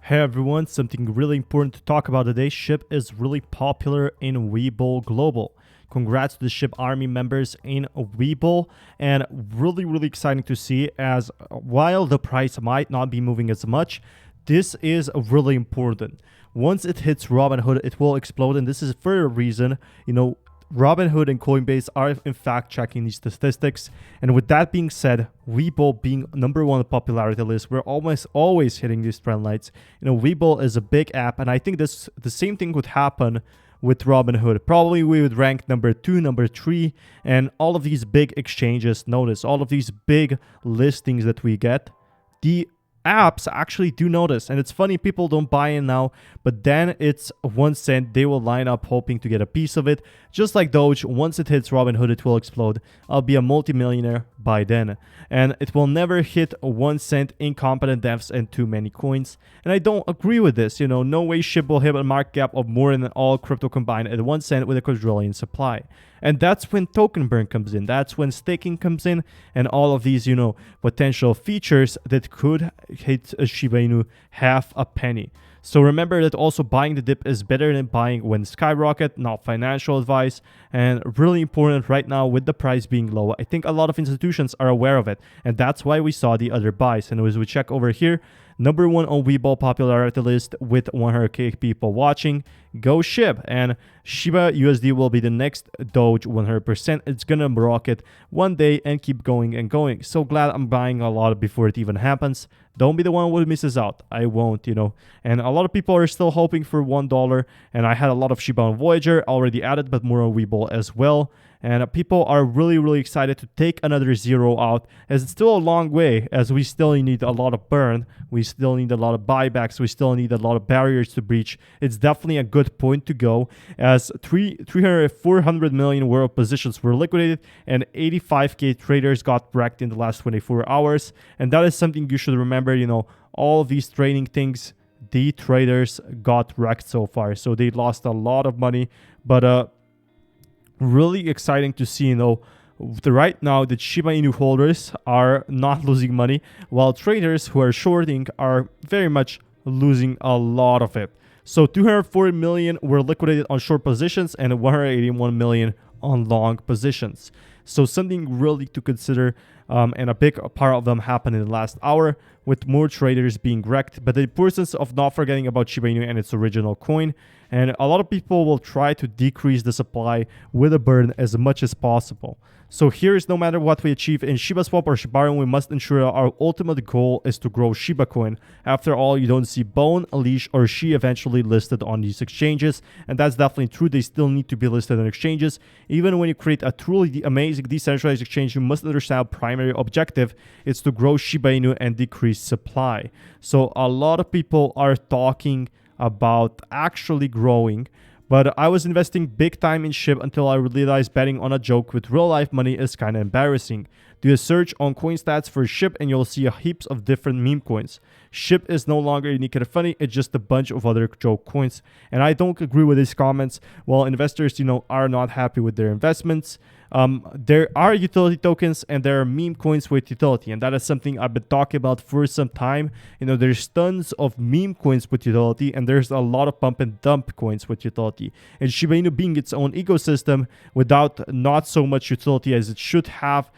Hey everyone, something really important to talk about today. Shib is really popular in Webull Global. Congrats to the Shib Army members in Webull, and really exciting to see, as while the price might not be moving as much, this is really important. Once it hits Robinhood, it will explode, and this is for a reason. Robinhood and Coinbase are in fact checking these statistics. And with that being said, Webull being number one on the popularity list, we're almost always hitting these trend lines. Webull is a big app, and I think the same thing would happen with Robinhood. Probably we would rank number 2, number 3, and all of these big exchanges, notice all of these big listings that we get, the apps actually do notice. And it's funny, people don't buy in now, but then it's 1 cent, they will line up hoping to get a piece of it. Just like Doge, once it hits Robinhood, it will explode. I'll be a multimillionaire by then. And it will never hit 1 cent, incompetent devs and too many coins. And I don't agree with this. No way Shib will hit a market cap of more than all crypto combined at 1 cent with a quadrillion supply. And that's when token burn comes in. That's when staking comes in, and all of these, potential features that could hit a Shiba Inu half a penny. So remember that also buying the dip is better than buying when skyrocket, not financial advice, and really important right now with the price being low. I think a lot of institutions are aware of it, and that's why we saw the other buys. And as we check over here, number 1 on Webull popularity list with 100k people watching, go Shib. And Shiba USD will be the next Doge 100%. It's gonna rocket one day and keep going and going. So glad I'm buying a lot before it even happens. Don't be the one who misses out. I won't, And a lot of people are still hoping for $1. And I had a lot of Shiba on Voyager already added, but more on Webull as well. And people are really excited to take another zero out, as it's still a long way, as we still need a lot of burn. We still need a lot of buybacks. We still need a lot of barriers to breach. It's definitely a good point to go, as 400 million world positions were liquidated and 85k traders got wrecked in the last 24 hours. And that is something you should remember. All of these trading things, the traders got wrecked so far. So they lost a lot of money, but really exciting to see, right now that Shiba Inu holders are not losing money, while traders who are shorting are very much losing a lot of it. So 240 million were liquidated on short positions and 181 million on long positions. So something really to consider, and a big part of them happened in the last hour, with more traders being wrecked. But the importance of not forgetting about Shiba Inu and its original coin. And a lot of people will try to decrease the supply with a burn as much as possible. So here's, no matter what we achieve in Shiba Swap or Shiba Inu, we must ensure our ultimate goal is to grow Shiba Coin. After all, you don't see Bone, Leash, or She eventually listed on these exchanges. And that's definitely true. They still need to be listed on exchanges. Even when you create a truly amazing decentralized exchange, you must understand primary objective is to grow Shiba Inu and decrease supply. So a lot of people are talking about actually growing, but I was investing big time in Shib until I realized betting on a joke with real life money is kind of embarrassing. Do a search on coin stats for Shib and you'll see heaps of different meme coins. Shib is no longer unique and funny, it's just a bunch of other joke coins. And I don't agree with these comments. While investors, are not happy with their investments, there are utility tokens and there are meme coins with utility, and that is something I've been talking about for some time. There's tons of meme coins with utility, and there's a lot of pump and dump coins with utility. And Shiba Inu being its own ecosystem without not so much utility as it should have,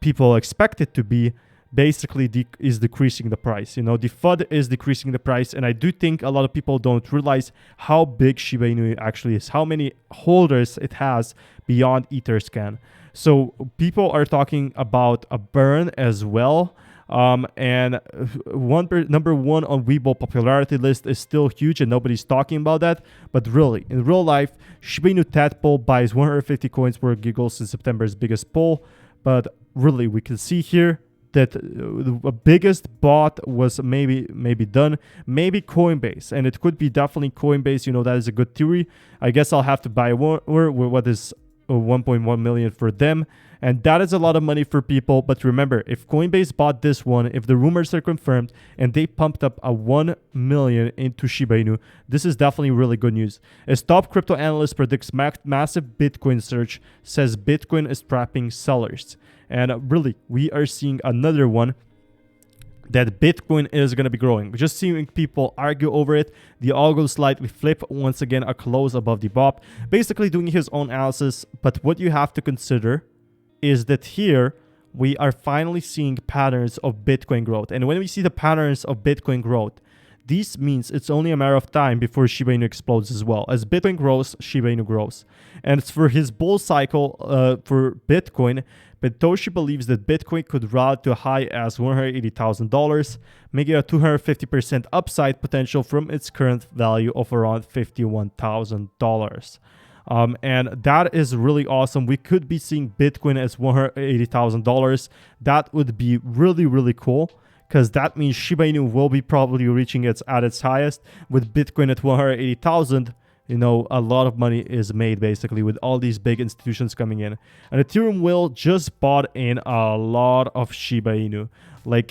people expect it to be, basically is decreasing the price. The FUD is decreasing the price, and I do think a lot of people don't realize how big Shiba Inu actually is, how many holders it has beyond Etherscan. So people are talking about a burn as well. And number 1 on Webull popularity list is still huge, and nobody's talking about that. But really, in real life, Shiba Inu tadpole buys 150 coins for giggles in September's biggest poll. But really, we can see here that the biggest bot was maybe done, maybe Coinbase, and it could be definitely Coinbase. That is a good theory. I guess I'll have to buy one, or what is 1.1 million for them, and that is a lot of money for people. But remember, if Coinbase bought this one, if the rumors are confirmed and they pumped up a 1 million into Shiba Inu, this is definitely really good news. A top crypto analyst predicts massive Bitcoin surge, says Bitcoin is trapping sellers. And really, we are seeing another one that Bitcoin is going to be growing. Just seeing people argue over it. The algo slightly flip, once again a close above the bop, basically doing his own analysis. But what you have to consider is that here we are finally seeing patterns of Bitcoin growth. And when we see the patterns of Bitcoin growth, this means it's only a matter of time before Shiba Inu explodes as well. As Bitcoin grows, Shiba Inu grows. And it's for his bull cycle for Bitcoin, Toshi believes that Bitcoin could rally to a high as $180,000, making a 250% upside potential from its current value of around $51,000. And that is really awesome. We could be seeing Bitcoin as $180,000. That would be really, really cool, because that means Shiba Inu will be probably reaching its highest. With Bitcoin at 180,000, you know, a lot of money is made basically with all these big institutions coming in. And Ethereum will just bought in a lot of Shiba Inu.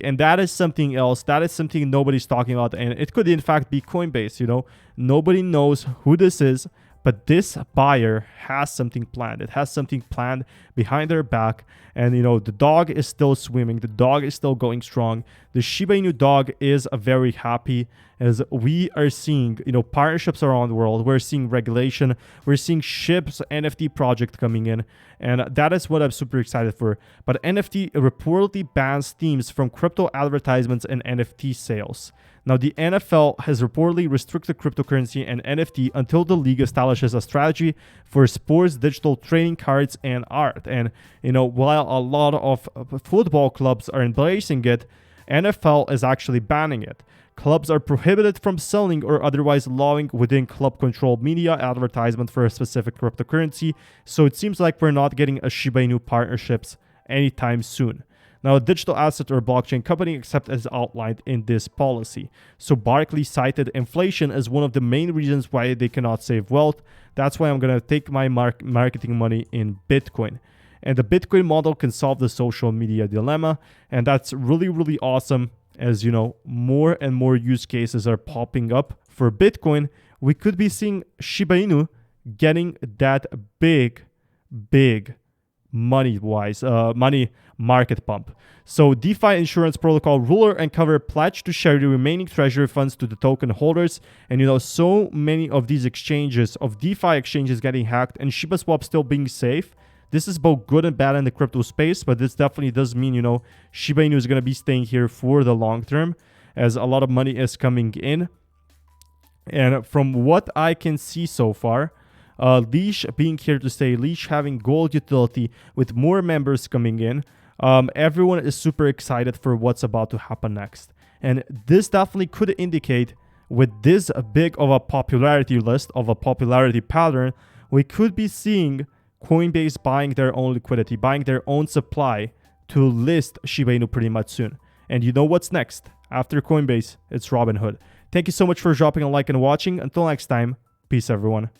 And that is something else. That is something nobody's talking about. And it could in fact be Coinbase, you know. Nobody knows who this is, but this buyer has something planned. It has something planned behind their back. And, you know, the dog is still swimming. The dog is still going strong. The Shiba Inu dog is very happy, as we are seeing, you know, partnerships around the world. We're seeing regulation. We're seeing Shib's NFT project coming in. And that is what I'm super excited for. But NFT reportedly bans themes from crypto advertisements and NFT sales. Now, the NFL has reportedly restricted cryptocurrency and NFT until the league establishes a strategy for sports, digital trading cards, and art. And, you know, while a lot of football clubs are embracing it, NFL is actually banning it. Clubs are prohibited from selling or otherwise allowing within club-controlled media advertisement for a specific cryptocurrency. So it seems like we're not getting a Shiba Inu partnerships anytime soon. Now, a digital asset or blockchain company except as outlined in this policy. So Barclays cited inflation as one of the main reasons why they cannot save wealth. That's why I'm going to take my marketing money in Bitcoin. And the Bitcoin model can solve the social media dilemma. And that's really, really awesome. As you know, more and more use cases are popping up for Bitcoin. We could be seeing Shiba Inu getting that big money market pump. So DeFi insurance protocol ruler and cover pledge to share the remaining treasury funds to the token holders. And you know, so many of these exchanges, of DeFi exchanges getting hacked and ShibaSwap still being safe. This is both good and bad in the crypto space, but this definitely does mean, you know, Shiba Inu is going to be staying here for the long term, as a lot of money is coming in. And from what I can see so far, Leash being here to stay, Leash having gold utility with more members coming in. Everyone is super excited for what's about to happen next. And this definitely could indicate, with this big of a popularity list, of a popularity pattern, we could be seeing Coinbase buying their own liquidity, buying their own supply to list Shiba Inu pretty much soon. And you know what's next? After Coinbase, it's Robinhood. Thank you so much for dropping a like and watching. Until next time, peace everyone.